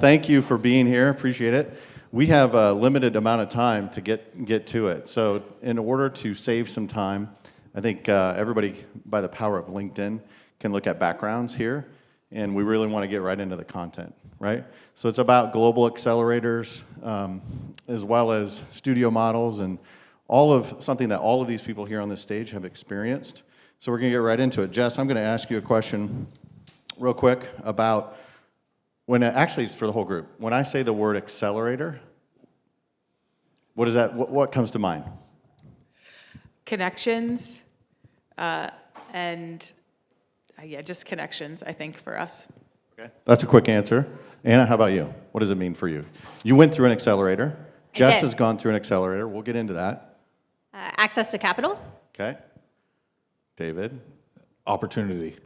thank you for being here. Appreciate it. We have a limited amount of time to get to it. So in order to save some time, I think everybody, by the power of LinkedIn, can look at backgrounds here, and we really want to get right into the content, right? So it's about global accelerators, as well as studio models, and something that all of these people here on this stage have experienced. So we're going to get right into it. Jess, I'm going to ask you a question real quick about actually it's for the whole group. When I say the word accelerator, what comes to mind? Connections, and just connections, I think, for us. Okay, that's a quick answer. Anna, how about you? What does it mean for you? You went through an accelerator. Jess has gone through an accelerator. We'll get into that. Access to capital. Okay. David? Opportunity.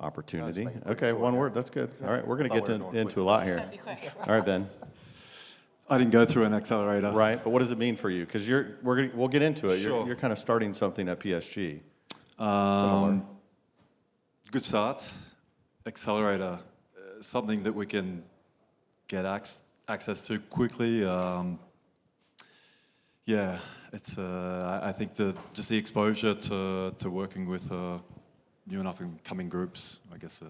Opportunity. Okay, one word. That's good. All right, we're going to get into a lot here. All right, Ben. I didn't go through an accelerator. Right, but what does it mean for you? Because we'll get into it. Sure. You're kind of starting something at PSG. Similar. Good start. Accelerator, something that we can get access to quickly. I think just the exposure to working with new and up-and-coming groups, I guess,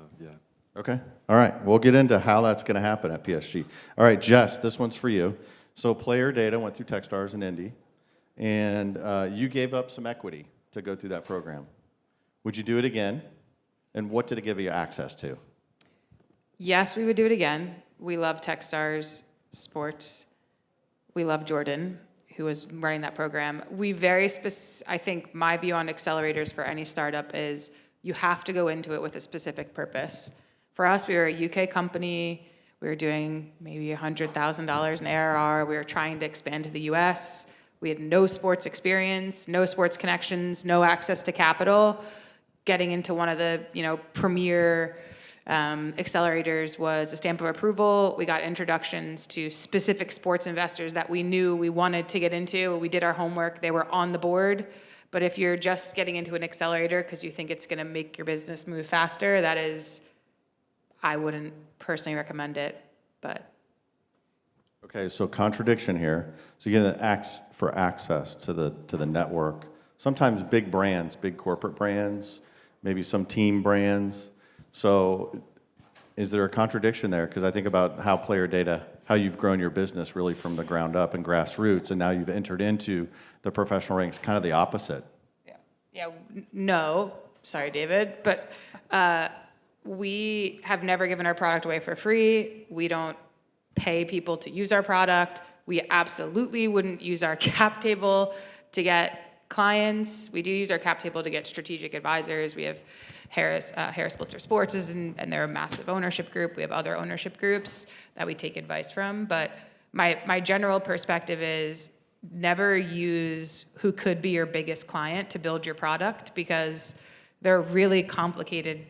Okay, all right. We'll get into how that's going to happen at PSG. All right, Jess, this one's for you. So PlayerData went through Techstars and Indy, and you gave up some equity to go through that program. Would you do it again? And what did it give you access to? Yes, we would do it again. We love Techstars Sports. We love Jordan, who was running that program. I think my view on accelerators for any startup is you have to go into it with a specific purpose. For us, we were a UK company. We were doing maybe $100,000 in ARR. We were trying to expand to the US. We had no sports experience, no sports connections, no access to capital. Getting into one of the premier accelerators was a stamp of approval. We got introductions to specific sports investors that we knew we wanted to get into. We did our homework. They were on the board. But if you're just getting into an accelerator because you think it's going to make your business move faster, I wouldn't personally recommend it. But okay, so contradiction here. So you get access to the network. Sometimes big brands, big corporate brands, maybe some team brands. So is there a contradiction there? Because I think about how PlayerData, how you've grown your business really from the ground up and grassroots, and now you've entered into the professional ranks, kind of the opposite. No, sorry, David, but we have never given our product away for free. We don't pay people to use our product. We absolutely wouldn't use our cap table to get clients. We do use our cap table to get strategic advisors. We have Harris Splitzer Sports, and they're a massive ownership group. We have other ownership groups that we take advice from. But my general perspective is never use who could be your biggest client to build your product, because they're really complicated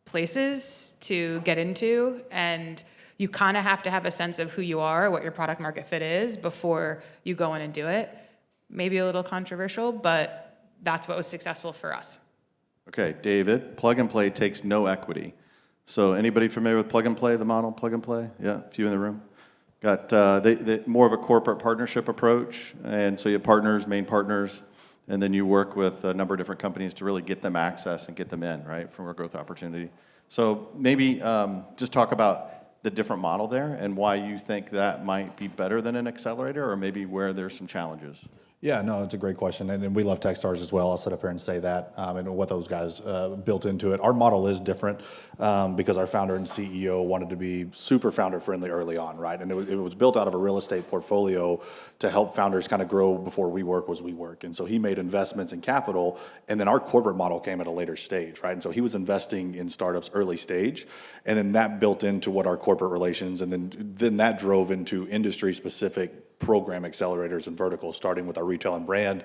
places to get into, and you kind of have to have a sense of who you are, what your product market fit is before you go in and do it. Maybe a little controversial, but that's what was successful for us. Okay, David, plug and play takes no equity. So anybody familiar with plug and play, the model plug and play? Yeah, a few in the room. Got they more of a corporate partnership approach, and so you have partners, main partners, and then you work with a number of different companies to really get them access and get them in, right, from a growth opportunity. So maybe just talk about the different model there and why you think that might be better than an accelerator, or maybe where there's some challenges. Yeah, no, it's a great question, and we love Techstars as well. I'll sit up here and say that, and what those guys built into it. Our model is different because our founder and CEO wanted to be super founder-friendly early on, right? And it was built out of a real estate portfolio to help founders kind of grow before we work. And so he made investments in capital, and then our corporate model came at a later stage, right? And so he was investing in startups early stage, and then that built into what our corporate relations, and then that drove into industry-specific program accelerators and verticals, starting with our retail and brand.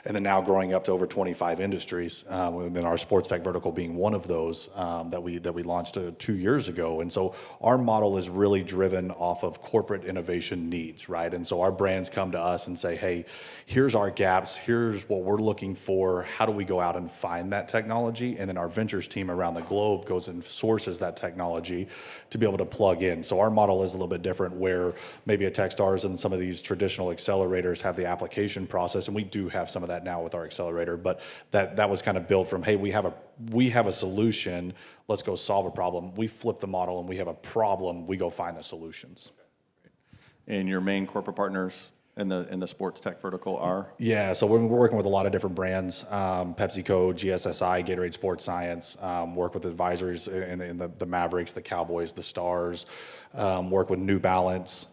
and then now growing up to over 25 industries, and then our sports tech vertical being one of those that we launched 2 years ago. And so our model is really driven off of corporate innovation needs, right? And so our brands come to us and say, hey, here's our gaps, here's what we're looking for, how do we go out and find that technology? And then our ventures team around the globe goes and sources that technology to be able to plug in. So our model is a little bit different, where maybe a Techstars and some of these traditional accelerators have the application process, and we do have some of that now with our accelerator, but that was kind of built from, hey, we have a solution, let's go solve a problem. We flip the model, and we have a problem, we go find the solutions. And your main corporate partners in the sports tech vertical are? Yeah, so we're working with a lot of different brands, PepsiCo, GSSI, Gatorade Sports Science, work with advisors in the Mavericks, the Cowboys, the Stars, work with New Balance,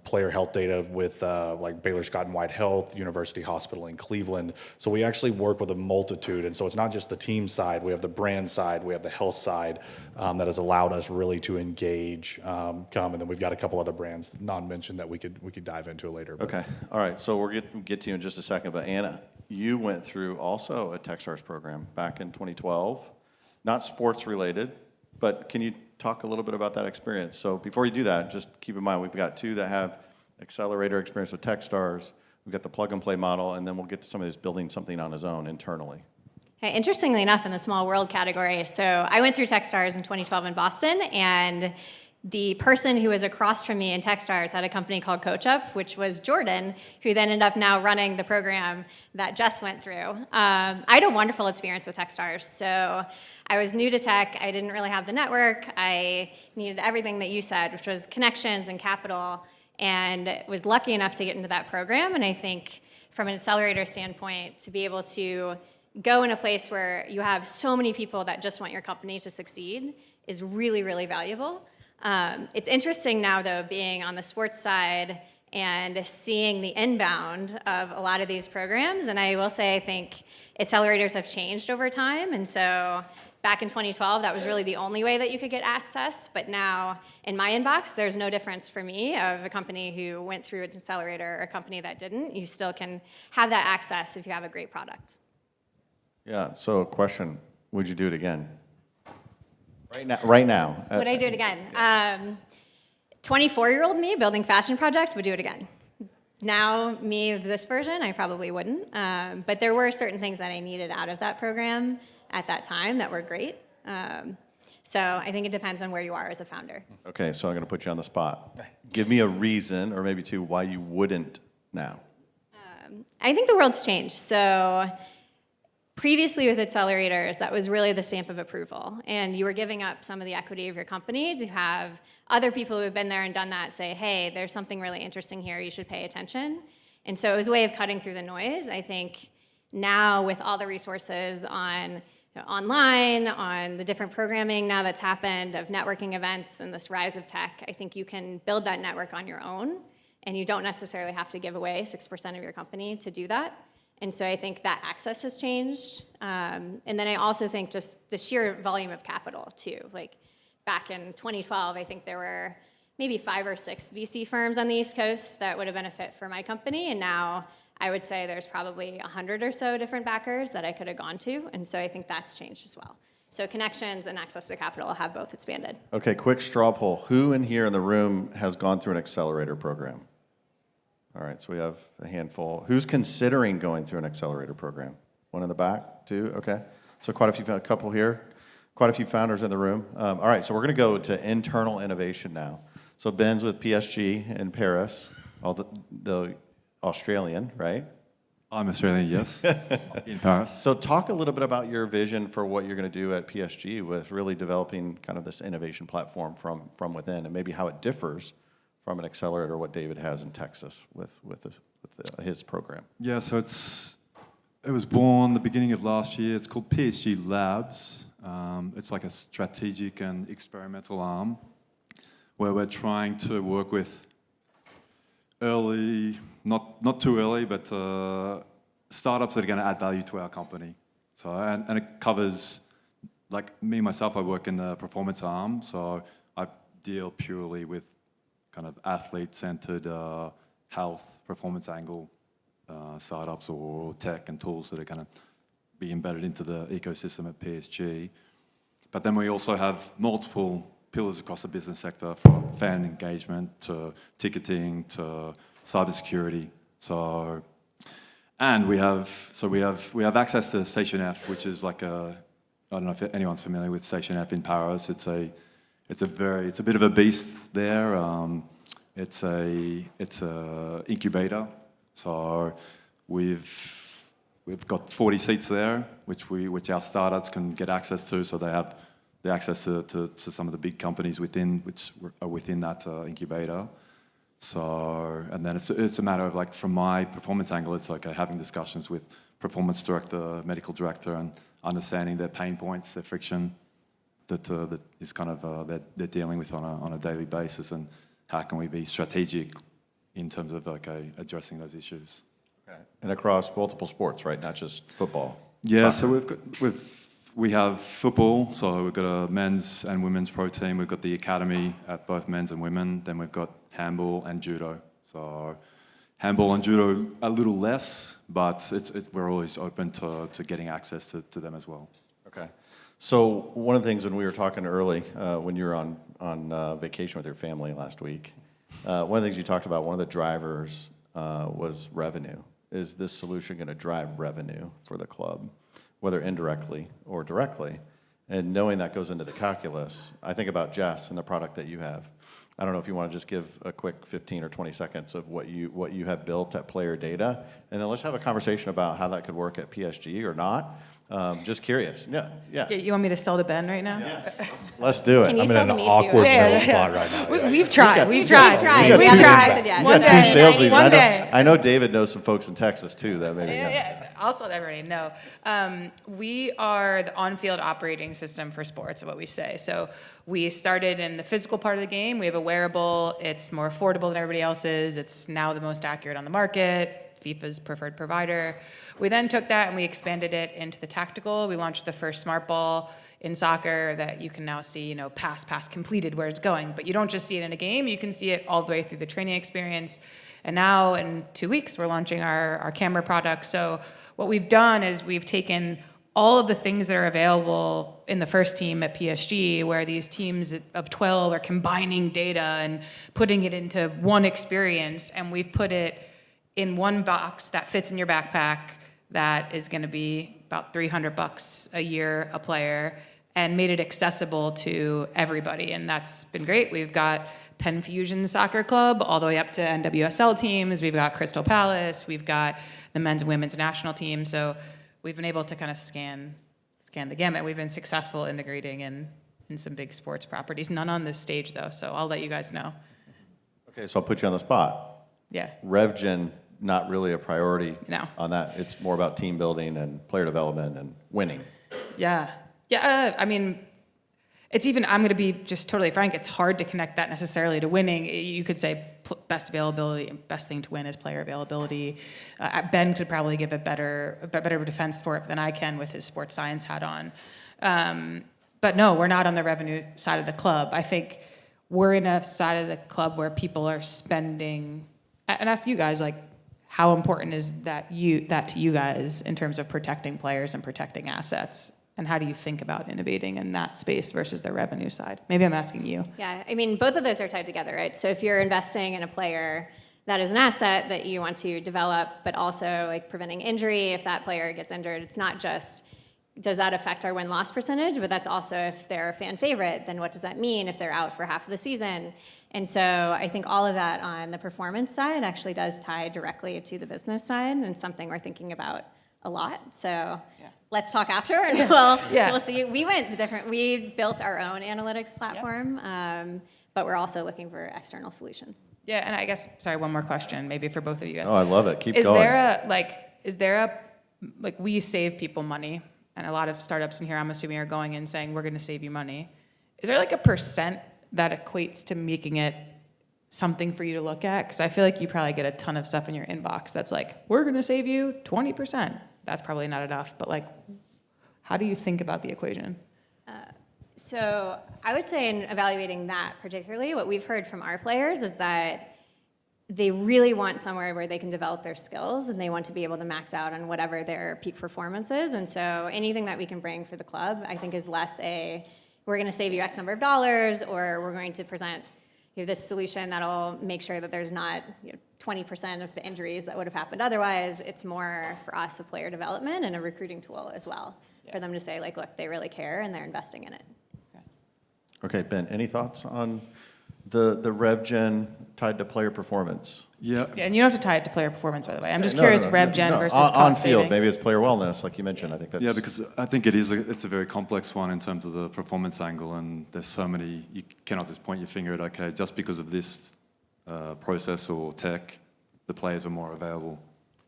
player health data with like Baylor Scott and White Health, University Hospital in Cleveland. So we actually work with a multitude, and so it's not just the team side, we have the brand side, we have the health side that has allowed us really to engage, and then we've got a couple other brands, non-mentioned, that we could dive into later. Okay, all right, so we'll get to you in just a second, but Anna, you went through also a Techstars program back in 2012, not sports related, but can you talk a little bit about that experience? So before you do that, just keep in mind, we've got two that have accelerator experience with Techstars, we've got the plug and play model, and then we'll get to some of this building something on his own internally. Okay, interestingly enough, in the small world category, so I went through Techstars in 2012 in Boston, and the person who was across from me in Techstars had a company called CoachUp, which was Jordan, who then ended up now running the program that Jess went through. I had a wonderful experience with Techstars. So I was new to tech. I didn't really have the network. I needed everything that you said, which was connections and capital, and was lucky enough to get into that program. And I think from an accelerator standpoint, to be able to go in a place where you have so many people that just want your company to succeed is really, really valuable. It's interesting now, though, being on the sports side and seeing the inbound of a lot of these programs. And I will say, I think accelerators have changed over time. And so back in 2012, that was really the only way that you could get access. But now in my inbox, there's no difference for me of a company who went through an accelerator or a company that didn't. You still can have that access if you have a great product. Yeah, so question, would you do it again? Right now. Would I do it again? 24-year-old me building fashion project would do it again. Now, me of this version, I probably wouldn't. But there were certain things that I needed out of that program at that time that were great. So I think it depends on where you are as a founder. Okay, so I'm going to put you on the spot. Give me a reason, or maybe two, why you wouldn't now. I think the world's changed. So previously with accelerators, that was really the stamp of approval. And you were giving up some of the equity of your company to have other people who have been there and done that say, hey, there's something really interesting here, you should pay attention. And so it was a way of cutting through the noise. I think now with all the resources on online, on the different programming now that's happened of networking events and this rise of tech, I think you can build that network on your own, and you don't necessarily have to give away 6% of your company to do that. And so I think that access has changed. And then I also think just the sheer volume of capital, too. Like back in 2012, I think there were maybe 5 or 6 VC firms on the East Coast that would have been a fit for my company. And now I would say there's probably 100 or so different backers that I could have gone to. And so I think that's changed as well. So connections and access to capital have both expanded. Okay, quick straw poll. Who in here in the room has gone through an accelerator program? All right, so we have a handful. Who's considering going through an accelerator program? One in the back, 2, okay. So a couple here, quite a few founders in the room. All right, so we're gonna go to internal innovation now. So Ben's with PSG in Paris, the Australian, right? I'm Australian, yes, in Paris. So talk a little bit about your vision for what you're gonna do at PSG with really developing kind of this innovation platform from within, and maybe how it differs from an accelerator, what David has in Texas with his program. Yeah, so it was born the beginning of last year. It's called PSG Labs. It's like a strategic and experimental arm where we're trying to work with early, not too early, but startups that are going to add value to our company. So and it covers, like me myself, I work in the performance arm, so I deal purely with kind of athlete-centered health performance angle startups or tech and tools that are going to be embedded into the ecosystem at PSG. But then we also have multiple pillars across the business sector, from fan engagement to ticketing to cybersecurity. And we have access to Station F, which is like I don't know if anyone's familiar with Station F in Paris. It's a bit of a beast there. It's a incubator. So we've got 40 seats there, which our startups can get access to. So they have the access to some of the big companies within that incubator. So, and then it's a matter of, like, from my performance angle, it's like having discussions with performance director, medical director, and understanding their pain points, their friction that is kind of they're dealing with on a daily basis, and how can we be strategic in terms of addressing those issues. Okay. And across multiple sports, right? Not just football. Yeah. Soccer. So we have football. So we've got a men's and women's pro team. We've got the academy at both men's and women. Then we've got handball and judo. So handball and judo a little less, but we're always open to getting access to them as well. Okay. So one of the things when we were talking early, when you were on vacation with your family last week, one of the things you talked about, one of the drivers was revenue. Is this solution going to drive revenue for the club, whether indirectly or directly? And knowing that goes into the calculus, I think about Jess and the product that you have. I don't know if you want to just give a quick 15 or 20 seconds of what you have built at PlayerData, and then let's have a conversation about how that could work at PSG or not. Just curious. Yeah. You want me to sell to Ben right now? Yeah. Let's do it. Can you I'm sell in to an me too? awkward Yeah. middle spot right now. We've tried. We've tried. We two- haven't connected yet. You got One two day. sales leads. One day. I know David knows some folks in Texas too that maybe. Yeah. Also, everybody know. We are the on-field operating system for sports, is what we say. So we started in the physical part of the game. We have a wearable. It's more affordable than everybody else's. It's now the most accurate on the market. FIFA's preferred provider. We then took that and we expanded it into the tactical. We launched the first smart ball in soccer that you can now see, pass completed, where it's going. But you don't just see it in a game. You can see it all the way through the training experience. And now in 2 weeks, we're launching our camera product. So what we've done is we've taken all of the things that are available in the first team at PSG, where these teams of 12 are combining data and putting it into one experience, and we've put it in one box that fits in your backpack that is going to be about $300 a year a player, and made it accessible to everybody. And that's been great. We've got Penn Fusion Soccer Club all the way up to NWSL teams. We've got Crystal Palace. We've got the men's and women's national team. So we've been able to kind of scan the gamut. We've been successful integrating in some big sports properties. None on this stage, though, so I'll let you guys know. Okay, so I'll put you on the spot. Yeah. RevGen, not really a priority No. on that. It's more about team building and player development and winning. Yeah. I mean, it's even, I'm going to be just totally frank, it's hard to connect that necessarily to winning. You could say best availability, best thing to win is player availability. Ben could probably give a better defense for it than I can with his sports science hat on. But no, we're not on the revenue side of the club. I think we're in a side of the club where people are spending, and ask you guys, like, how important is that to you guys in terms of protecting players and protecting assets? And how do you think about innovating in that space versus the revenue side? Maybe I'm asking you. Yeah, I mean, both of those are tied together, right? So if you're investing in a player, that is an asset that you want to develop, but also like preventing injury. If that player gets injured, it's not just, does that affect our win-loss percentage? But that's also, if they're a fan favorite, then what does that mean if they're out for half of the season? And so I think all of that on the performance side actually does tie directly to the business side, and something we're thinking about a lot. So let's talk after, and we'll see. We built our own analytics platform, but we're also looking for external solutions. Yeah, and I guess, sorry, one more question, maybe for both of you guys. Oh, I love it. Keep Is going. We save people money, and a lot of startups in here, I'm assuming, are going in saying, we're going to save you money. Is there like a percent that equates to making it something for you to look at? Because I feel like you probably get a ton of stuff in your inbox that's like, we're going to save you 20%. That's probably not enough, but like, how do you think about the equation? So I would say in evaluating that particularly, what we've heard from our players is that they really want somewhere where they can develop their skills, and they want to be able to max out on whatever their peak performance is. And so anything that we can bring for the club, I think, is less we're going to save you X number of dollars, or we're going to present this solution that'll make sure that there's not 20% of the injuries that would have happened otherwise. It's more for us a player development and a recruiting tool as well, for them to say, like, look, they really care and they're investing in it. Okay, Ben, any thoughts on the rev gen tied to player performance? Yeah, and you don't have to tie it to player performance, by the way. I'm just curious, rev gen versus cost on field, saving. maybe it's player wellness, like you mentioned. I think that's because I think it's a very complex one in terms of the performance angle, and there's so many, you cannot just point your finger at, okay, just because of this process or tech, the players are more available.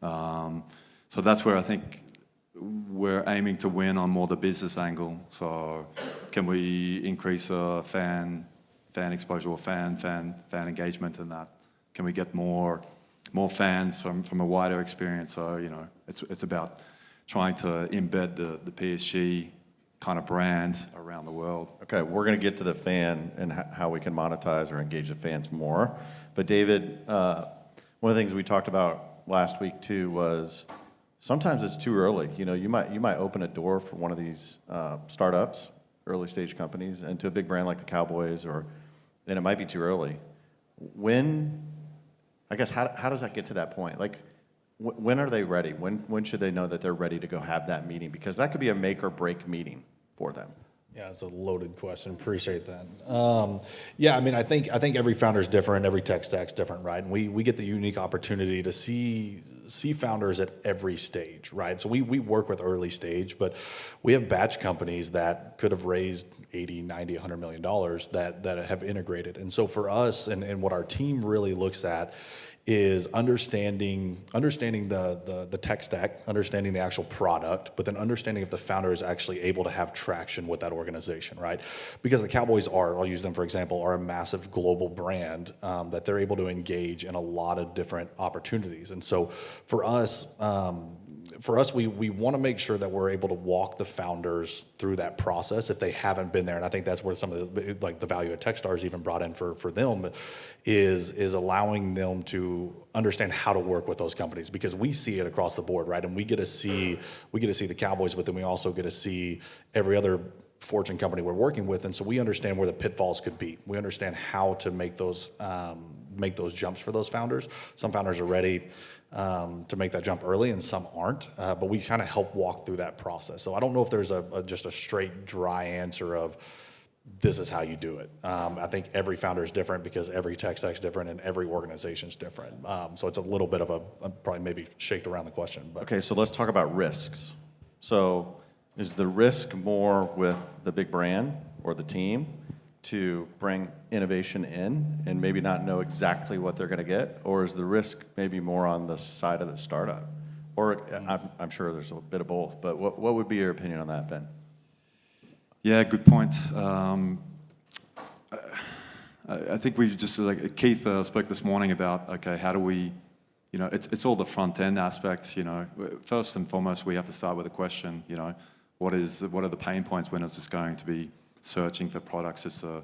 So that's where I think we're aiming to win on more the business angle. So can we increase fan exposure or fan engagement in that? Can we get more fans from a wider experience? So, it's about trying to embed the PSG kind of brand around the world. Okay, we're going to get to the fan and how we can monetize or engage the fans more. But David, one of the things we talked about last week too was sometimes it's too early. You might open a door for one of these startups, early stage companies, and to a big brand like the Cowboys, then it might be too early. I guess how does that get to that point? Like, when are they ready? When should they know that they're ready to go have that meeting? Because that could be a make or break meeting for them. Yeah, it's a loaded question. Appreciate that. I think every founder is different. Every tech stack's different, right? And we get the unique opportunity to see founders at every stage, right? So we work with early stage, but we have batch companies that could have raised 80, 90, $100 million that have integrated. And so for us, and what our team really looks at is understanding the tech stack, understanding the actual product, but then understanding if the founder is actually able to have traction with that organization, right? Because the Cowboys I'll use them for example, are a massive global brand that they're able to engage in a lot of different opportunities. And so for us, we want to make sure that we're able to walk the founders through that process if they haven't been there. And I think that's where some of the value of Techstars even brought in for them is allowing them to understand how to work with those companies, because we see it across the board, right? And we get to see the Cowboys, but then we also get to see every other Fortune company we're working with, and so we understand where the pitfalls could be. We understand how to make those jumps for those founders. Some founders are ready to make that jump early, and some aren't. But we kind of help walk through that process. So I don't know if there's just a straight dry answer of this is how you do it. I think every founder is different because every tech stack is different and every organization is different. So it's a little bit of probably maybe shaked around the question. But. Okay, so let's talk about risks. So is the risk more with the big brand or the team to bring innovation in and maybe not know exactly what they're going to get? Or is the risk maybe more on the side of the startup? Or I'm sure there's a bit of both, but what would be your opinion on that, Ben? Yeah, good point. I think we've just, like Keith spoke this morning about, okay, how do we, it's all the front end aspects, First and foremost, we have to start with a question, what are the pain points when it's just going to be searching for products just to,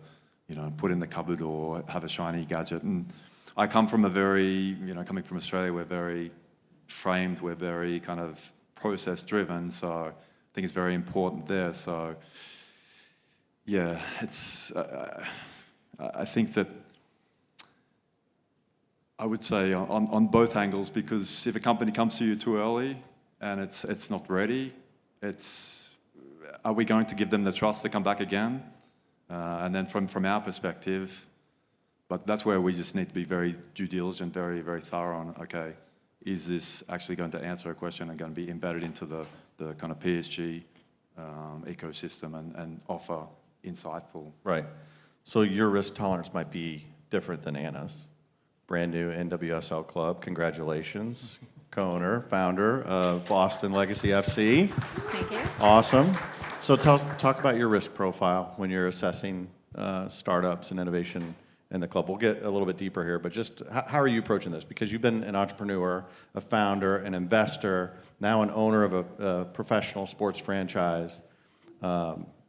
put in the cupboard or have a shiny gadget. And I come from coming from Australia, we're very framed, we're very kind of process driven, so I think it's very important there. So yeah, I think that I would say on both angles, because if a company comes to you too early and it's not ready, are we going to give them the trust to come back again? And then from our perspective, but that's where we just need to be very due diligent, very, very thorough on, okay, is this actually going to answer a question and going to be embedded into the kind of PSG ecosystem and offer insightful. Right. So your risk tolerance might be different than Anna's. Brand new NWSL club. Congratulations. Co-owner, founder of Boston Legacy FC. Thank you. Awesome. So talk about your risk profile when you're assessing startups and innovation in the club. We'll get a little bit deeper here, but just how are you approaching this? Because you've been an entrepreneur, a founder, an investor, now an owner of a professional sports franchise,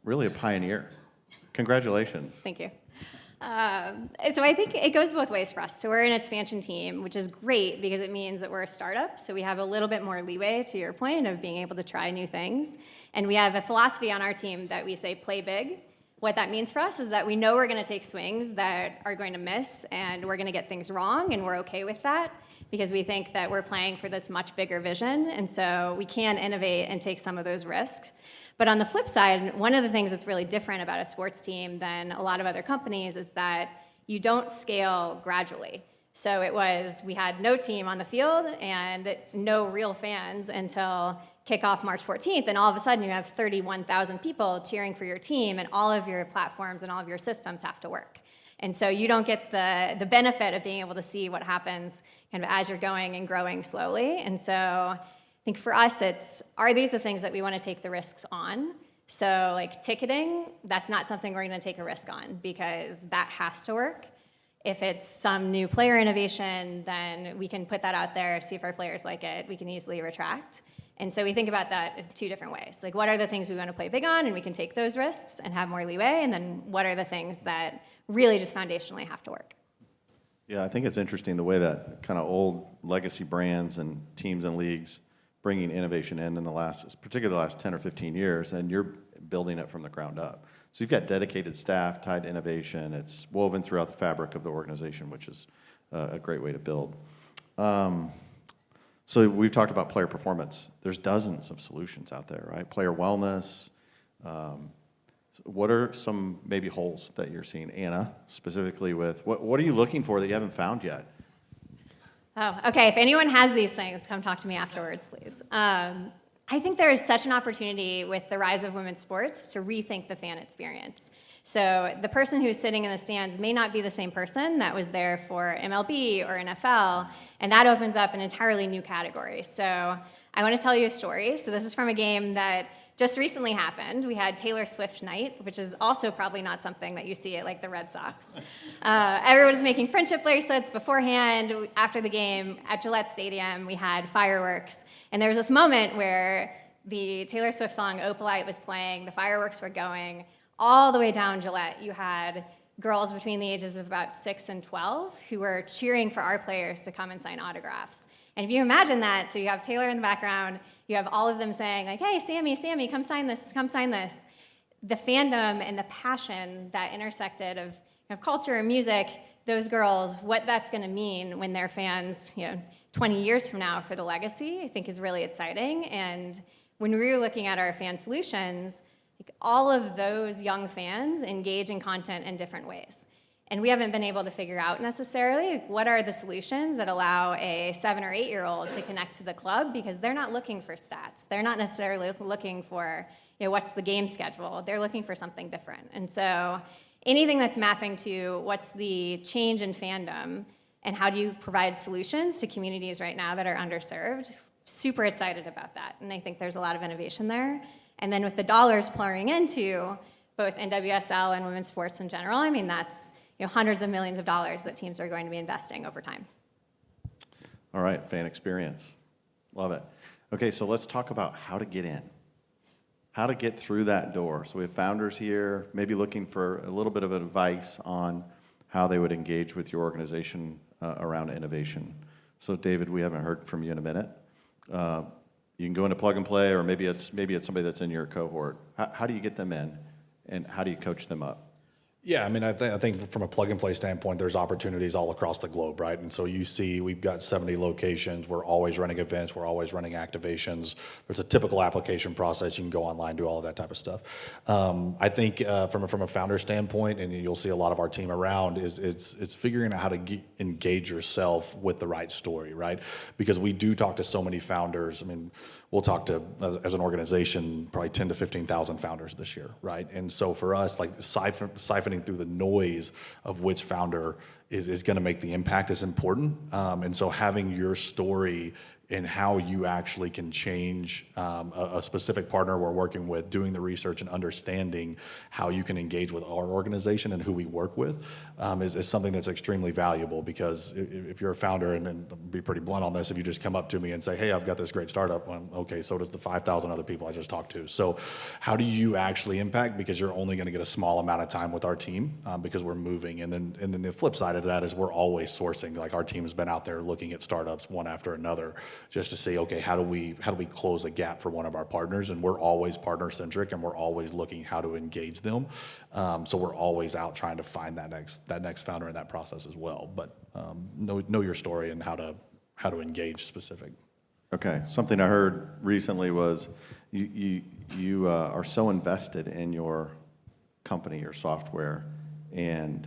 really a pioneer. Congratulations. Thank you. So I think it goes both ways for us. So we're an expansion team, which is great because it means that we're a startup. So we have a little bit more leeway, to your point, of being able to try new things. And we have a philosophy on our team that we say play big. What that means for us is that we know we're going to take swings that are going to miss, and we're going to get things wrong, and we're okay with that because we think that we're playing for this much bigger vision. And so we can innovate and take some of those risks. But on the flip side, one of the things that's really different about a sports team than a lot of other companies is that you don't scale gradually. So we had no team on the field and no real fans until kickoff March 14th, and all of a sudden you have 31,000 people cheering for your team, and all of your platforms and all of your systems have to work. And so you don't get the benefit of being able to see what happens kind of as you're going and growing slowly. And so I think for us, are these the things that we want to take the risks on? So like ticketing, that's not something we're going to take a risk on because that has to work. If it's some new player innovation, then we can put that out there, see if our players like it. We can easily retract. And so we think about that as two different ways. Like, what are the things we want to play big on, and we can take those risks and have more leeway, and then what are the things that really just foundationally have to work? Yeah, I think it's interesting the way that kind of old legacy brands and teams and leagues bringing innovation in particularly the last 10 or 15 years, and you're building it from the ground up. So you've got dedicated staff tied to innovation. It's woven throughout the fabric of the organization, which is a great way to build. So we've talked about player performance. There's dozens of solutions out there, right? Player wellness. What are some maybe holes that you're seeing, Anna, specifically with, what are you looking for that you haven't found yet? Oh, okay. If anyone has these things, come talk to me afterwards, please. I think there is such an opportunity with the rise of women's sports to rethink the fan experience. So the person who's sitting in the stands may not be the same person that was there for MLB or NFL, and that opens up an entirely new category. So I want to tell you a story. So this is from a game that just recently happened. We had Taylor Swift night, which is also probably not something that you see at like the Red Sox. Everyone was making friendship bracelets beforehand. After the game at Gillette Stadium, we had fireworks. And there was this moment where the Taylor Swift song Opalite was playing, the fireworks were going. All the way down Gillette, you had girls between the ages of about 6 and 12 who were cheering for our players to come and sign autographs. And if you imagine that, so you have Taylor in the background, you have all of them saying, like, hey, Sammy, come sign this, come sign this. The fandom and the passion that intersected of culture and music, those girls, what that's going to mean when they're fans, 20 years from now for the legacy, I think is really exciting. And when we were looking at our fan solutions, all of those young fans engage in content in different ways. And we haven't been able to figure out necessarily what are the solutions that allow a 7 or 8-year-old to connect to the club, because they're not looking for stats. They're not necessarily looking for, what's the game schedule. They're looking for something different. And so anything that's mapping to what's the change in fandom and how do you provide solutions to communities right now that are underserved, super excited about that. And I think there's a lot of innovation there. And then with the dollars pouring into both NWSL and women's sports in general, I mean, that's hundreds of millions of dollars that teams are going to be investing over time. All right, fan experience. Love it. Okay, so let's talk about how to get in, how to get through that door. So we have founders here, maybe looking for a little bit of advice on how they would engage with your organization around innovation. So David, we haven't heard from you in a minute. You can go into plug and play, or maybe it's somebody that's in your cohort. How do you get them in, and how do you coach them up? Yeah, I mean, I think from a plug-and-play standpoint, there's opportunities all across the globe, right? And so you see we've got 70 locations. We're always running events. We're always running activations. There's a typical application process. You can go online, do all of that type of stuff. I think from a founder standpoint, and you'll see a lot of our team around, it's figuring out how to engage yourself with the right story, right? Because we do talk to so many founders. I mean, we'll talk to, as an organization, probably 10 to 15,000 founders this year, right? And so for us, like siphoning through the noise of which founder is going to make the impact is important. And so having your story in how you actually can change a specific partner we're working with, doing the research and understanding how you can engage with our organization and who we work with is something that's extremely valuable, because if you're a founder, and I'll be pretty blunt on this, if you just come up to me and say, hey, I've got this great startup, well, okay, so does the 5,000 other people I just talked to. So how do you actually impact? Because you're only going to get a small amount of time with our team because we're moving. And then the flip side of that is we're always sourcing. Like, our team has been out there looking at startups one after another, just to say, okay, how do we close a gap for one of our partners? And we're always partner centric, and we're always looking how to engage them. So we're always out trying to find that next founder in that process as well. But know your story and how to engage specific. Okay, something I heard recently was you are so invested in your company, your software, and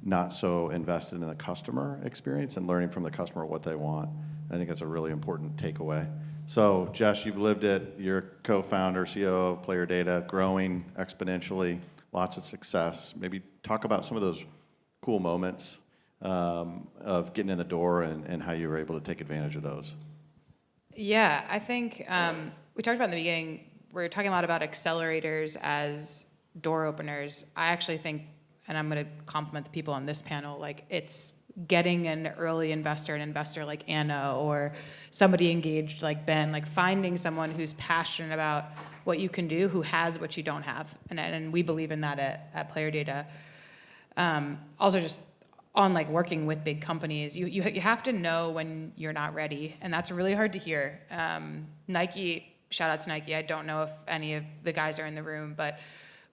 not so invested in the customer experience and learning from the customer what they want. I think that's a really important takeaway. So, Jess, you've lived it. You're co-founder, CEO of PlayerData, growing exponentially, lots of success. Maybe talk about some of those cool moments of getting in the door and how you were able to take advantage of those. Yeah, I think we talked about in the beginning, we're talking a lot about accelerators as door openers. I actually think, and I'm going to compliment the people on this panel, like, it's getting an early investor, an investor like Anna, or somebody engaged like Ben, like finding someone who's passionate about what you can do, who has what you don't have. And we believe in that at PlayerData. Also just on like working with big companies, you have to know when you're not ready, and that's really hard to hear. Nike, shout out to Nike, I don't know if any of the guys are in the room, but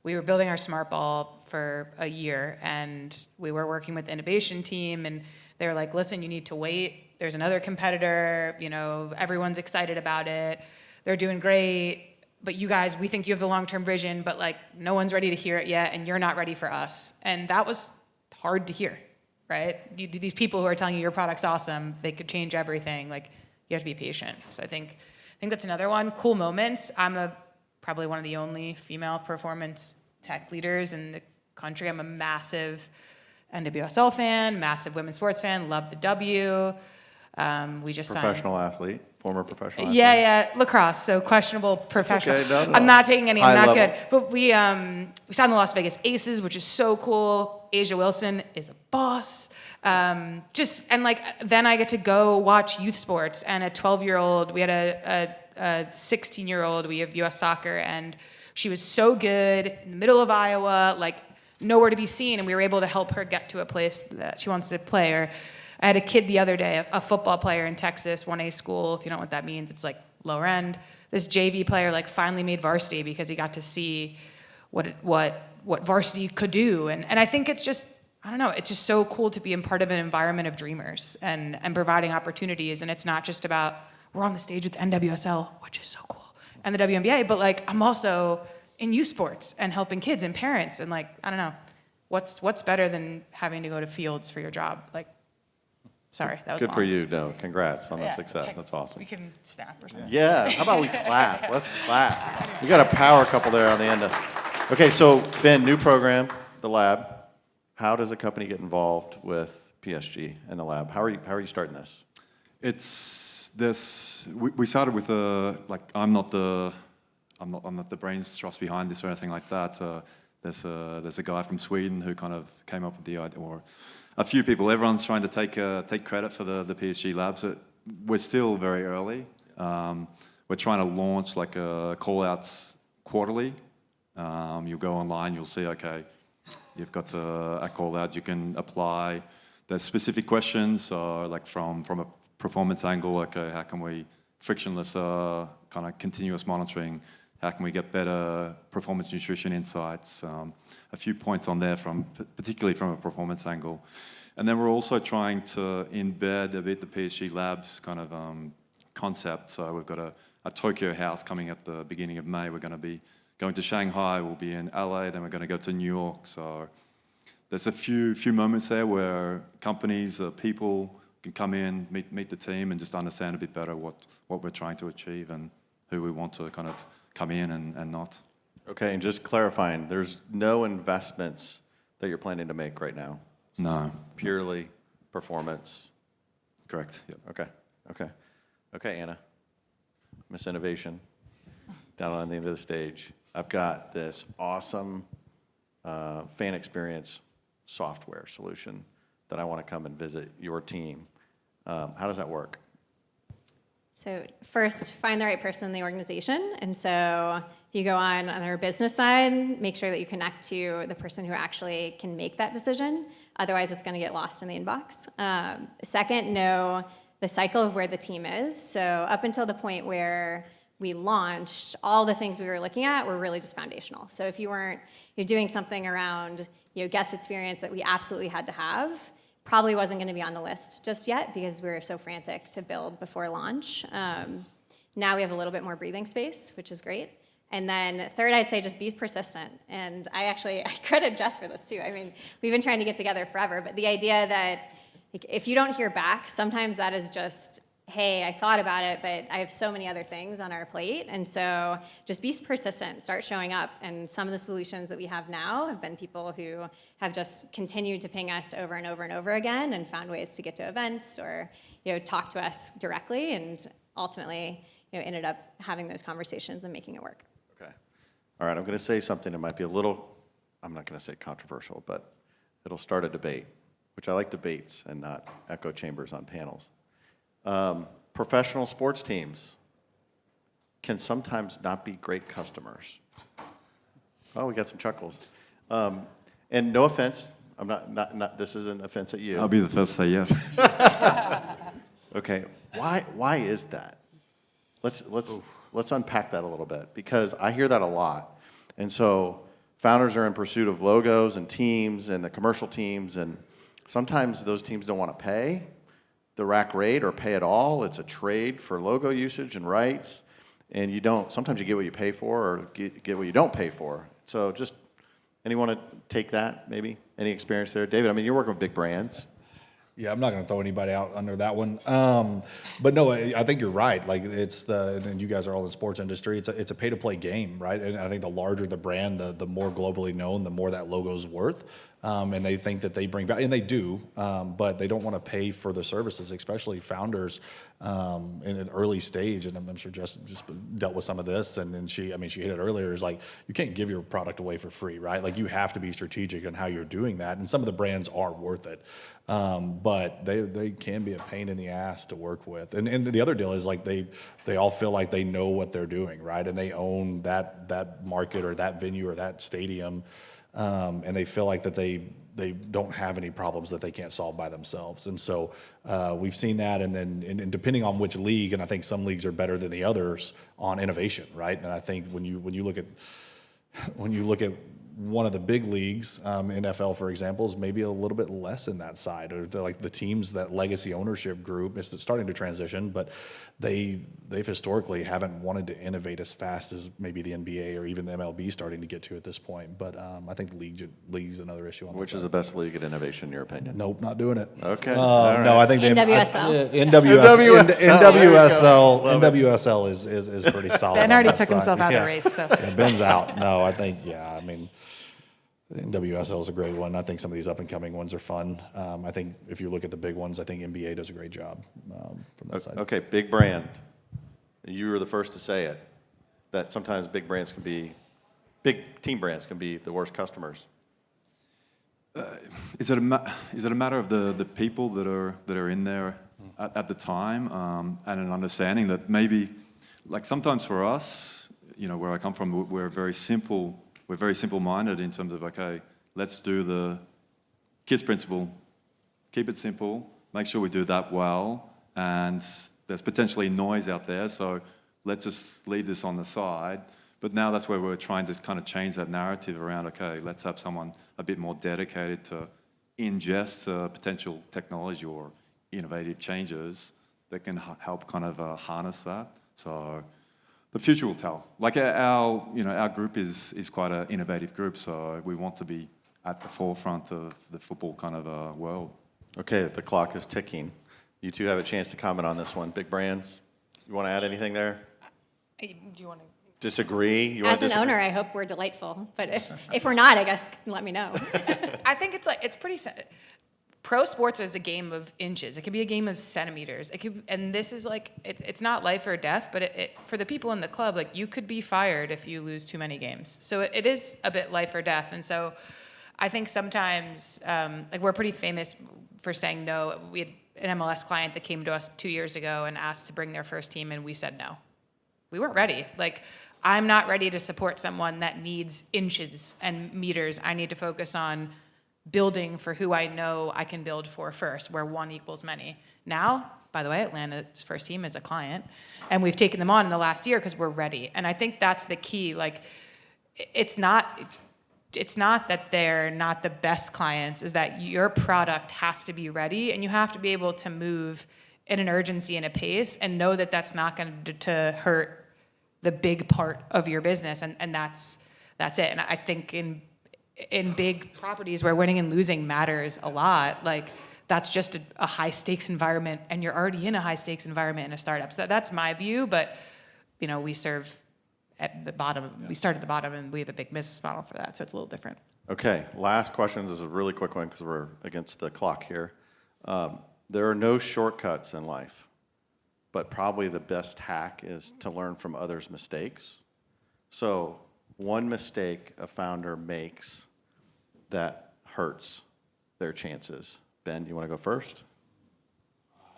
we were building our smart ball for a year, and we were working with the innovation team, and they were like, listen, you need to wait. There's another competitor, everyone's excited about it. They're doing great, but you guys, we think you have the long-term vision, but like no one's ready to hear it yet, and you're not ready for us. And that was hard to hear, right? These people who are telling you your product's awesome, they could change everything, like you have to be patient. So I think that's another one. Cool moments. I'm probably one of the only female performance tech leaders in the country. I'm a massive NWSL fan, massive women's sports fan, love the W. We just Professional athlete, former professional athlete. Yeah, lacrosse, so questionable professional. Okay, no. I'm not taking any, High I'm not level. good. But we signed the Las Vegas Aces, which is so cool. Asia Wilson is a boss. Then I get to go watch youth sports, and a 12-year-old, we had a 16-year-old, we have U.S. soccer, and she was so good in the middle of Iowa, like nowhere to be seen, and we were able to help her get to a place that she wants to play. Or I had a kid the other day, a football player in Texas, 1A school. If you don't know what that means, it's like lower end. This JV player like finally made varsity because he got to see what varsity could do. And I think it's just, I don't know, it's just so cool to be in part of an environment of dreamers and providing opportunities. And it's not just about, we're on the stage with the NWSL, which is so cool, and the WNBA, but like I'm also in youth sports and helping kids and parents, and like, I don't know, what's better than having to go to fields for your job? Like, sorry, that was Good long. for you. No, congrats on the Yeah, success. okay. That's awesome. We can snap or something. Yeah, how about we clap? Let's clap. We got a power couple there on the end of. Okay, so Ben, new program, the lab. How does a company get involved with PSG and the lab? How are you starting this? It's this. We started with I'm not the brains trust behind this or anything like that. There's a guy from Sweden who kind of came up with the idea, or a few people. Everyone's trying to take credit for the PSG lab. So we're still very early. We're trying to launch like call-outs quarterly. You'll go online, you'll see, okay, you've got a call-out, you can apply. There's specific questions, like from a performance angle, okay, how can we frictionless kind of continuous monitoring? How can we get better performance nutrition insights? A few points on there, particularly from a performance angle. And then we're also trying to embed a bit the PSG Labs kind of concept. So we've got a Tokyo house coming at the beginning of May. We're going to be going to Shanghai, we'll be in LA, then we're going to go to New York. So there's a few moments there where companies, people can come in, meet the team, and just understand a bit better what we're trying to achieve and who we want to kind of come in and not. Okay, and just clarifying, there's no investments that you're planning to make right now? No. Purely performance? Correct. Yep. Okay. Okay, Anna, Miss Innovation, down on the end of the stage. I've got this awesome fan experience software solution that I want to come and visit your team. How does that work? So first, find the right person in the organization. And so if you go on our business side, make sure that you connect to the person who actually can make that decision. Otherwise, it's going to get lost in the inbox. Second, know the cycle of where the team is. So up until the point where we launched, all the things we were looking at were really just foundational. So if you're doing something around guest experience that we absolutely had to have, probably wasn't going to be on the list just yet because we were so frantic to build before launch. Now we have a little bit more breathing space, which is great. And then third, I'd say just be persistent. And I credit Jess for this too. I mean, we've been trying to get together forever, but the idea that if you don't hear back, sometimes that is just, hey, I thought about it, but I have so many other things on our plate. And so just be persistent, start showing up. And some of the solutions that we have now have been people who have just continued to ping us over and over and over again and found ways to get to events or talk to us directly and ultimately ended up having those conversations and making it work. Okay. All right, I'm going to say something that might be a little, I'm not going to say controversial, but it'll start a debate, which I like debates and not echo chambers on panels. Professional sports teams can sometimes not be great customers. Oh, we got some chuckles. And no offense, I'm not this isn't an offense at you. I'll be the first to say yes. Okay, why is that? Let's unpack that a little bit because I hear that a lot. And so founders are in pursuit of logos and teams and the commercial teams, and sometimes those teams don't want to pay the rack rate or pay at all. It's a trade for logo usage and rights, and sometimes you get what you pay for or get what you don't pay for. So just, anyone want to take that maybe? Any experience there? David, I mean, you're working with big brands. Yeah, I'm not going to throw anybody out under that one. But no, I think you're right. Like and you guys are all in the sports industry. It's a pay-to-play game, right? And I think the larger the brand, the more globally known, the more that logo's worth. And they think that they bring value, and they do, but they don't want to pay for the services, especially founders in an early stage. And I'm sure Jess just dealt with some of this, and then she hit it earlier. Is like you can't give your product away for free, right? Like you have to be strategic in how you're doing that. And some of the brands are worth it, but they can be a pain in the ass to work with. And the other deal is like they all feel like they know what they're doing, right? And they own that market or that venue or that stadium. And they feel like that they don't have any problems that they can't solve by themselves. And so we've seen that, and depending on which league, and I think some leagues are better than the others on innovation, right? And I think when you look at one of the big leagues, NFL, for example, is maybe a little bit less in that side. Or like the teams, that legacy ownership group, is starting to transition, but they've historically haven't wanted to innovate as fast as maybe the NBA or even the MLB starting to get to at this point. But I think the league's another issue on that Which side. is the best league at innovation, in your opinion? Nope, not doing it. Okay. All right. No, I think NWSL. NWSL is pretty solid. Ben on already that took side. himself out of Yeah. the race, so. Yeah, Ben's out. No, I think, I mean, NWSL is a great one. I think some of these up-and-coming ones are fun. I think if you look at the big ones, I think NBA does a great job from that side. Okay, big brand. You were the first to say it, that sometimes big team brands can be the worst customers. Is it a matter of the people that are in there at the time, and an understanding that maybe, like sometimes for us, where I come from, we're very simple-minded in terms of, okay, let's do the KISS principle, keep it simple, make sure we do that well, and there's potentially noise out there, so let's just leave this on the side. But now that's where we're trying to kind of change that narrative around, okay, let's have someone a bit more dedicated to ingest potential technology or innovative changes that can help kind of harness that. So the future will tell. Like our group is quite an innovative group, so we want to be at the forefront of the football kind of world. Okay, the clock is ticking. You two have a chance to comment on this one. Big brands, you want to add anything there? Do you want to? Disagree? As an owner, I hope we're delightful. But if we're not, I guess let me know. I think it's pretty. pro sports is a game of inches. It could be a game of centimeters. And this is like, it's not life or death, but for the people in the club, like you could be fired if you lose too many games. So it is a bit life or death. And so I think sometimes, like we're pretty famous for saying no. We had an MLS client that came to us 2 years ago and asked to bring their first team, and we said no. We weren't ready. Like, I'm not ready to support someone that needs inches and meters. I need to focus on building for who I know I can build for first, where one equals many. Now, by the way, Atlanta's first team is a client, and we've taken them on in the last year because we're ready. And I think that's the key. Like, it's not that they're not the best clients, is that your product has to be ready, and you have to be able to move in an urgency and a pace and know that that's not going to hurt the big part of your business, and that's it. And I think in big properties where winning and losing matters a lot, like that's just a high stakes environment, and you're already in a high stakes environment in a startup. So that's my view, but we serve at the bottom. Yeah. We start at the bottom, and we have a big business model for that, so it's a little different. Okay, last question. This is a really quick one because we're against the clock here. There are no shortcuts in life, but probably the best hack is to learn from others' mistakes. So one mistake a founder makes that hurts their chances. Ben, you want to go first?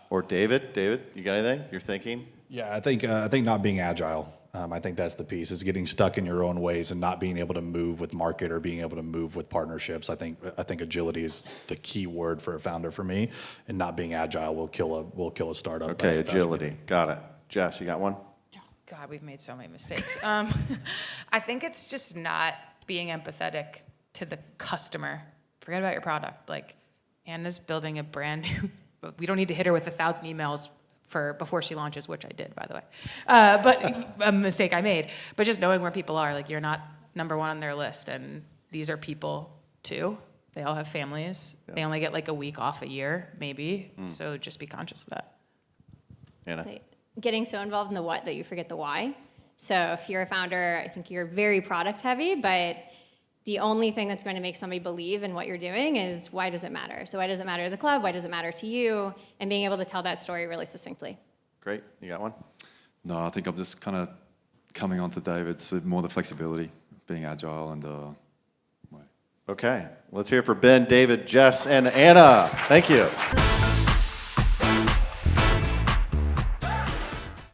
Or David? David, you got anything you're thinking? Yeah, I think not being agile. I think that's the piece, is getting stuck in your own ways and not being able to move with market or being able to move with partnerships. I think agility is the key word for a founder for me, and not being agile will kill a startup. Okay, agility. Got it. Jess, you got one? Oh, God, we've made so many mistakes. I think it's just not being empathetic to the customer. Forget about your product. Like, Anna's building a brand new, we don't need to hit her with 1,000 emails before she launches, which I did, by the way. But a mistake I made. But just knowing where people are, like, you're not number one on their list, and these are people too. They all have families. Yeah. They only get like a week off a year, maybe. So just be conscious of that. Anna? So getting so involved in the what that you forget the why. So if you're a founder, I think you're very product heavy, but the only thing that's going to make somebody believe in what you're doing is, why does it matter? So why does it matter to the club? Why does it matter to you? And being able to tell that story really succinctly. Great. You got one? No, I think I'm just kind of coming on to David's, more the flexibility, being agile and... Okay. Let's hear it for Ben, David, Jess, and Anna. Thank you.